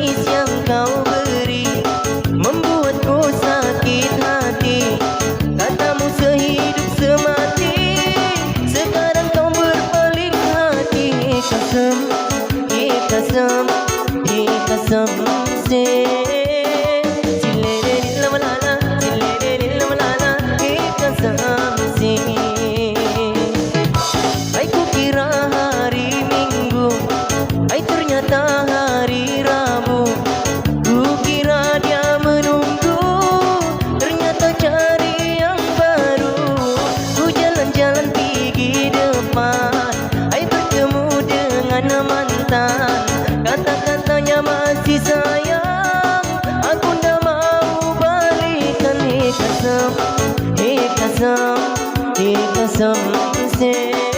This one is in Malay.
manis yang kau beri membuatku sakit hati. Katamu sehidup semati, sekarang kau berpaling hati. Kasam, kasam, kasam se. Hari Rabu, kukira dia menunggu, ternyata cari yang baru. Ku jalan-jalan pergi depan, bertemu dengan mantan. Kata-katanya masih sayang, aku ndak mau balikan. Kasam, kasam, kasam se.